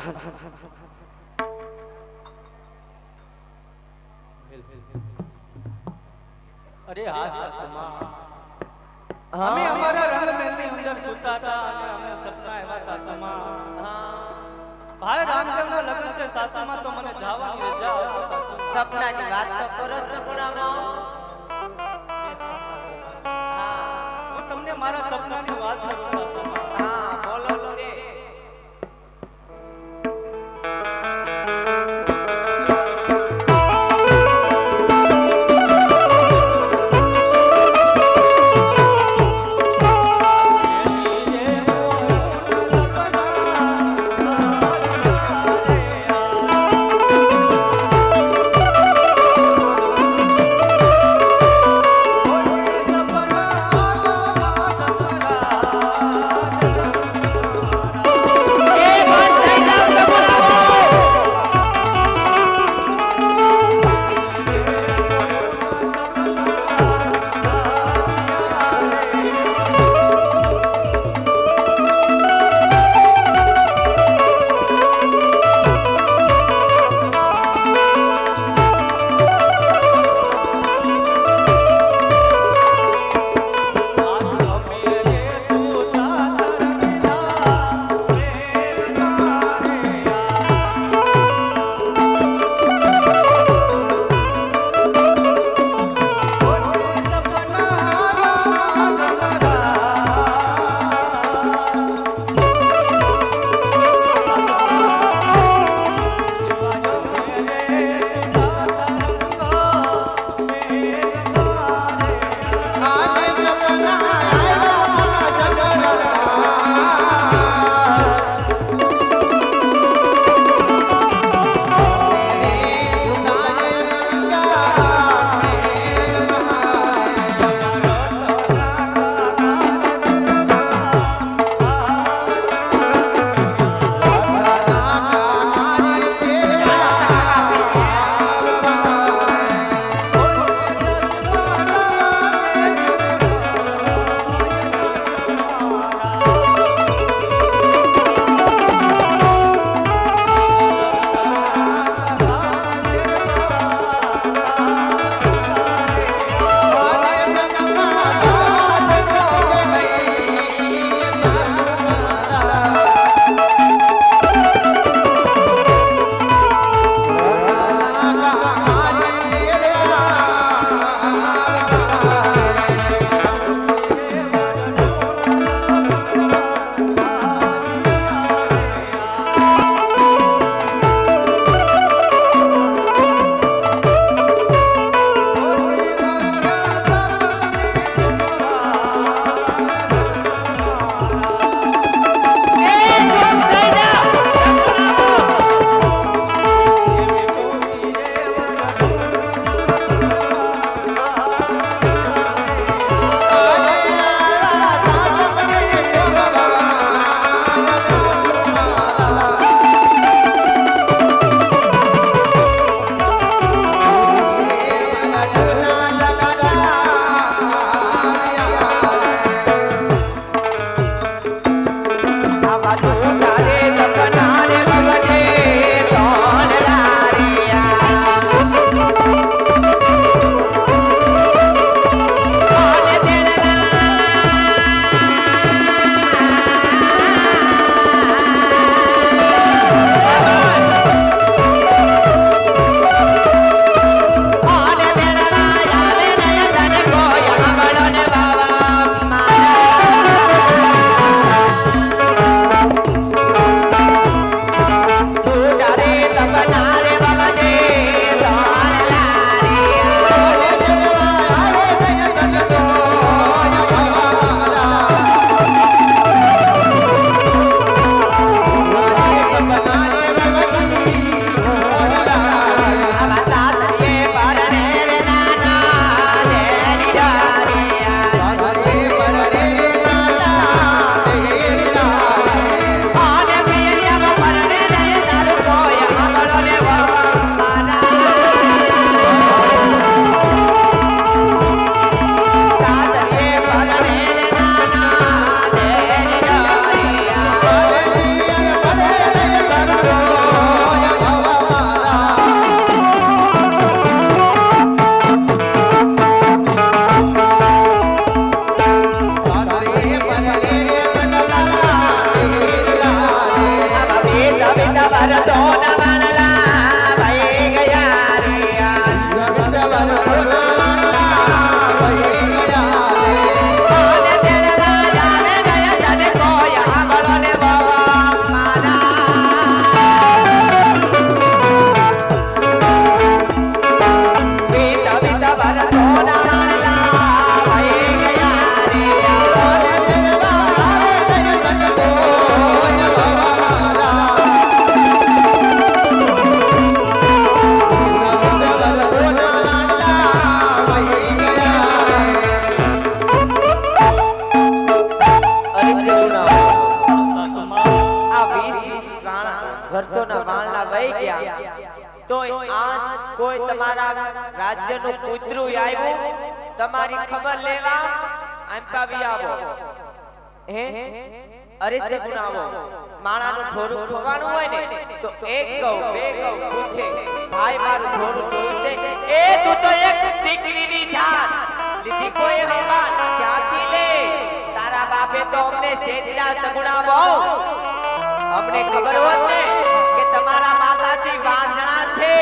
અરે હા સાસુમાં, અમે અમારા રંગમહેલની અંદર સૂતા હતા અને અમને સપના એવા સાસુમાં. ભાઈ રામદેવના લગ્ન છે સાસુમાં, તો મને જવાની રજા આપો સાસુમાં. સપનાની વાત તો કરો તો ગુણામાં. હું તમને મારા સપનાની વાત કરું સાસુમાં. હા બોલો તે. સપના તમારા રાજ્યનું કૂતરું આવ્યું તમારી ખબર લેવા આંપાવી આવો હે અરે સગુણાવો માણાનું ઠોરું ખોવાનું હોય ને તો એક ગૌ બે ગૌ પૂછે ભાઈ મારું ઠોરું જોયું છે એ તું તો એક દીકરીની જાન લીધી કોઈ હંબાન ક્યાંથી લે તારા બાપે તો અમને છેતરા સગુણાવો અમને ખબર હોત ને કે તમારા માતાજી વાંજણા છે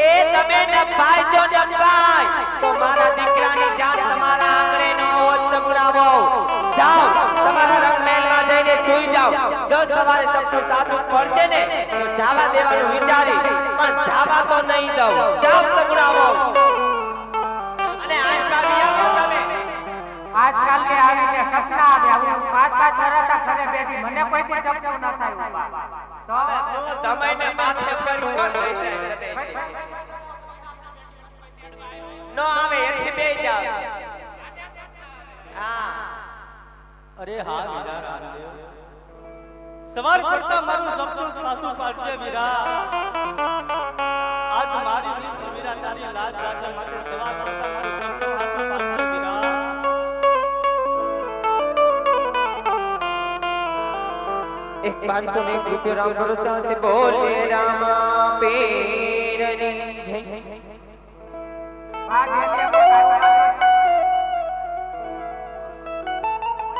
એ તમે નભાઈ જો નભાઈ તો મારા દીકરાની જાન તમારા આંગણે ન હોત સગુણાવો જાઓ તમારા રંગમહેલમાં જઈને સૂઈ જાઓ જો સવારે તમને સાચું પડશે ને તો જાવા દેવાનું વિચારી પણ જાવા તો નહીં દઉં જાઓ સગુણાવો અને આંકાવી આવો તમે આજકાલ કે આવીને સપના આવે આવું 5-5 વર્ષ ઘરે બેઠી મને કોઈ દી સપનું ન થાય ઉભા તો તમને માથે પર કોણ લઈ જાય નો આવે એથી બેહી જાવ હા અરે હા વીરા રામદેવ સવાર કરતા મારું સપનું સાસુ પાડજે વીરા આજ મારી વીરા તારી લાજ રાખવા માટે સવાર કરતા મારું સપનું સાસુ પાડજે વીરા एक 501 रुपये राम भरोसा से बोले रामा पीरनी जय આ જેને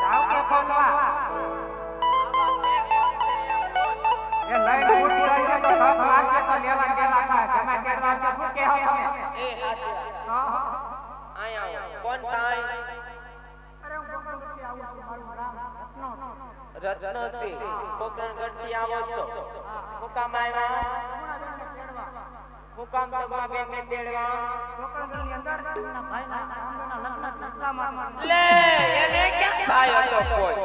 જાવ કે ખોલવા એ લાઈન ઉઠી ગઈ છે તો ભાગ મારશે તો લેવા દેવા કા જમા કરવા છે શું કહો તમે ए हाथी आया कौन ताई અરે હું કોકણથી આવું છું મારું નામ રત્નો रत्नोती कोकणगढ़ થી આવો તો મુકામ આવ્યા મુકામ તગવા બેન ને તેડવા કોકણની અંદર એના ભાઈના આંગણના લગ્ન સંસ્કારમાં લે એને ક્યાં ભાઈ હતો કોઈ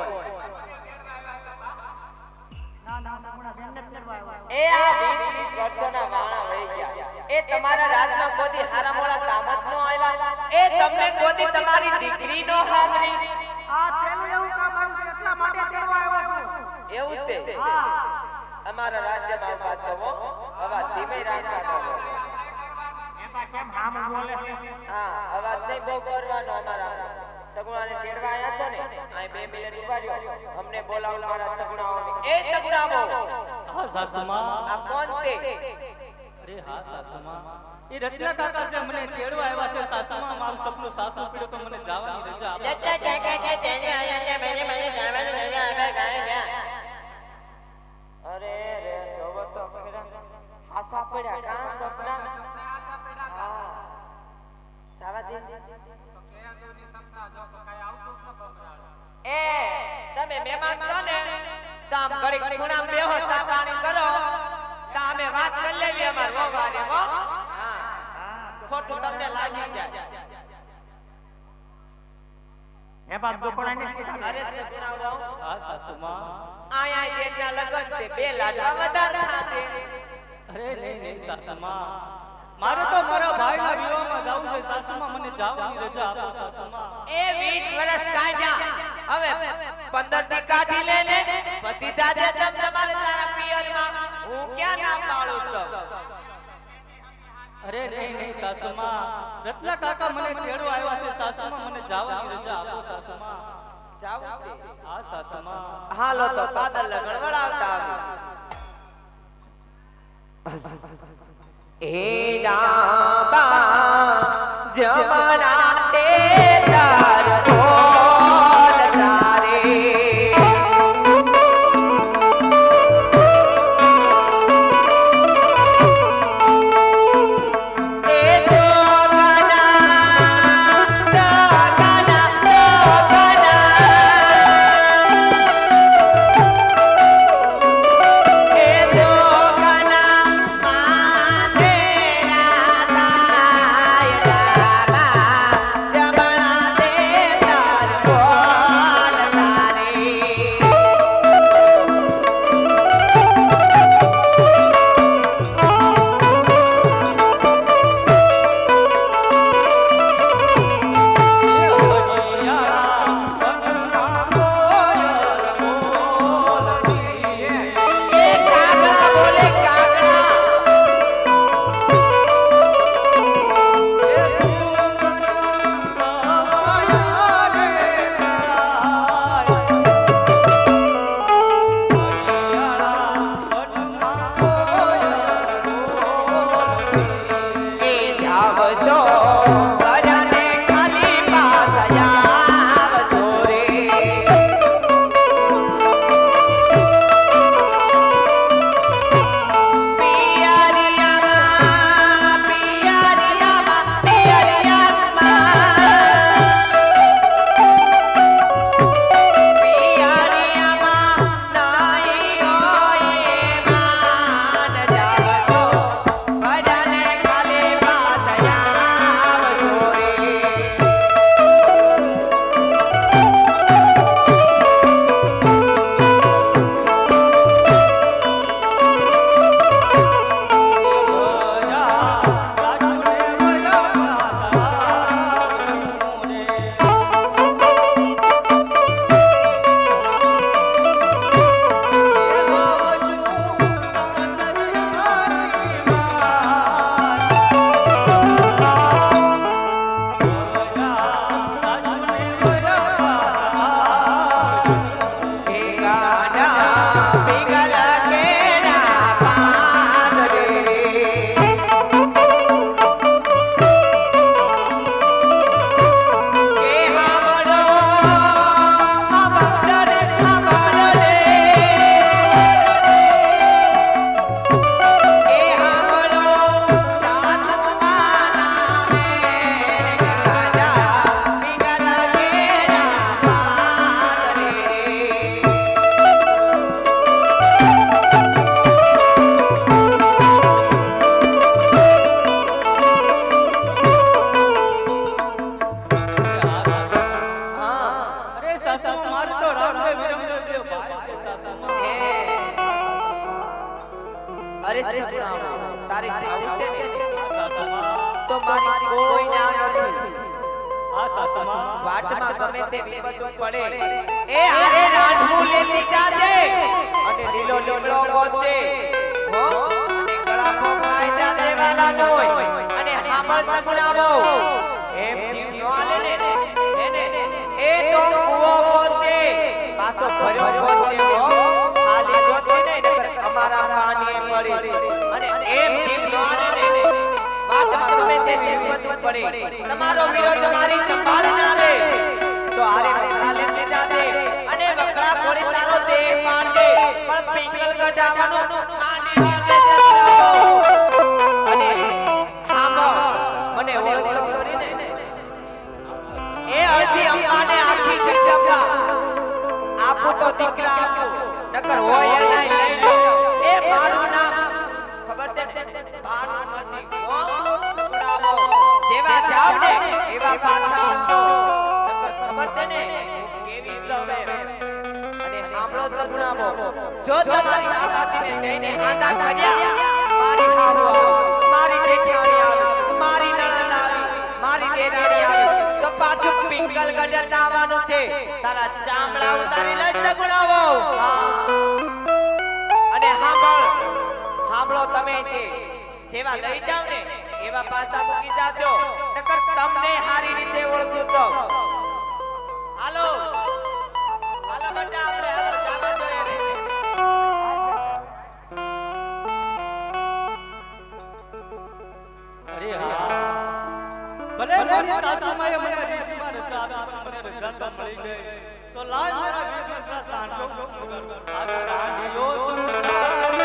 ના હમણાં બેન ને તેડવા આવ્યા એ આ 20 વર્ષોના વાણા વહી ગયા એ તમારા રાજમાં કોદી હારા મોળા કામ જ નો આવ્યા એ તમને કોદી તમારી દીકરી નો હામરી આ તેનું એવું કામ આવ્યું છે એટલા માટે તેડવા આવ્યો છું એવું તે હા અમારા રાજ્યમાં ઉભા થવો અવાજ ધીમે રાખવાનો એમાં કેમ આમ બોલે છે હા અવાજ નહીં બહુ કરવાનો અમારા સગુણાને તેડવા આયા તો ને આ 2 મિનિટ ઉભા રહ્યો અમને બોલાવો મારા સગુણાઓને એ સગુણાઓ હા સાસુમાં આ કોણ તે અરે હા સાસુમાં એ રત્ના કાકા છે મને તેડવા આવ્યા છે સાસુમાં મારું સપનું સાસુ પીડ્યો તો મને જવાની રજા આપો અરે રે જોવો તો હાસા પડ્યા કાં સપના હા સાવા દે એ તમે મહેમાન છો ને તામ ઘડી ખૂણામ બેહો ચા પાણી કરો તામે વાત કરી લેવી અમાર વવારે હો હા ખોટું તમને લાગી જાય એ બાપ દુપણાની અરે સગુણાઓ હા સાસુમાં આયા જેટલા લગન છે બે લાડવા વધારે થાશે અરે નહીં સાસુમાં મારે તો મારા ભાઈના વિવાહમાં જવું છે સાસુમાં મને જવાની રજા આપો સાસુમાં એ 20 વર્ષ કાઢ્યા હવે 15 થી કાઢી લે ને પછી જાજે તમ તમારે તારા પિયરમાં હું ક્યાં ના પાડું છું અરે નહીં સાસુમાં રત્ના કાકા મને તેડવા આવ્યા છે સાસુમાં મને જવાની રજા આપો સાસુમાં જાવ હા સાસુમાં હાલો તો પાદલ લગન વળાવતા આવી એ ડાબા જમણા તે તાર બોલ તારે જમણા અરે સગુણાવો તારી જાવું છે ને સાસુમાં તો મારી કોઈ ના નથી હા સાસુમાં વાટમાં ગમે તે વિપતું પડે એ આરે રાંધવું લેતી જાજે અને લીલો લીમડો ગોતે હો અને ગળામાં ખાઈ જાજે વાલા નોય અને હામળ સગુણાવો એમ જીવ નો આલે ને એને એ તો કૂવો ગોતે પાછો ભર્યો ગોતે હો ખાલી ગોતે નહીં નકર અમારા પાણીએ પડી અને એમ જીવ નો આલે ને વાટમાં ગમે તે વિપતું પડે તમારો વિરોધ મારી સંભાળ ના લે તો આરે વખડા લેતી જાજે અને વખડા ઘોડી તારો દેહ પાડજે પણ પિંગલ કઢાવવાનું માંડી વાગે અને હામો મને ઓળખતો કરીને એ અડધી અંબાને આખી જગદંબા આપું તો દીકરા આપું નકર હોય એના લઈ લો એ મારું નામ ખબર છે ને ભાનું નથી હો સગુણાવો જેવા જાવ ને એવા પાછા આવજો નકર ખબર છે ને કેવી સવે અને સાંભળો સગુણાવો જો તમારી માતાજીને જઈને આદા કર્યા મારી હાવો મારી જેઠાણી આવી મારી નણંદ આવી મારી દેરાણી આવી તો પાછું પિંગલ ગઢ આવવાનું છે તારા ચામડા ઉતારી લે સગુણાવો અને સાંભળો તમે તે જેવા લઈ જાવ ને એવા પાછા મૂકી જાજો નકર તમને સારી રીતે ઓળખું તો હાલો હાલો બેટા આપણે હાલો જાવા જોઈએ રે અરે હા ભલે મારી સાસુમાએ મને દેશમાં રજા આપી મને રજા તો મળી ગઈ તો લાજ મારા વીરના સાંઢો કર આ સાંઢિયો સુંદરા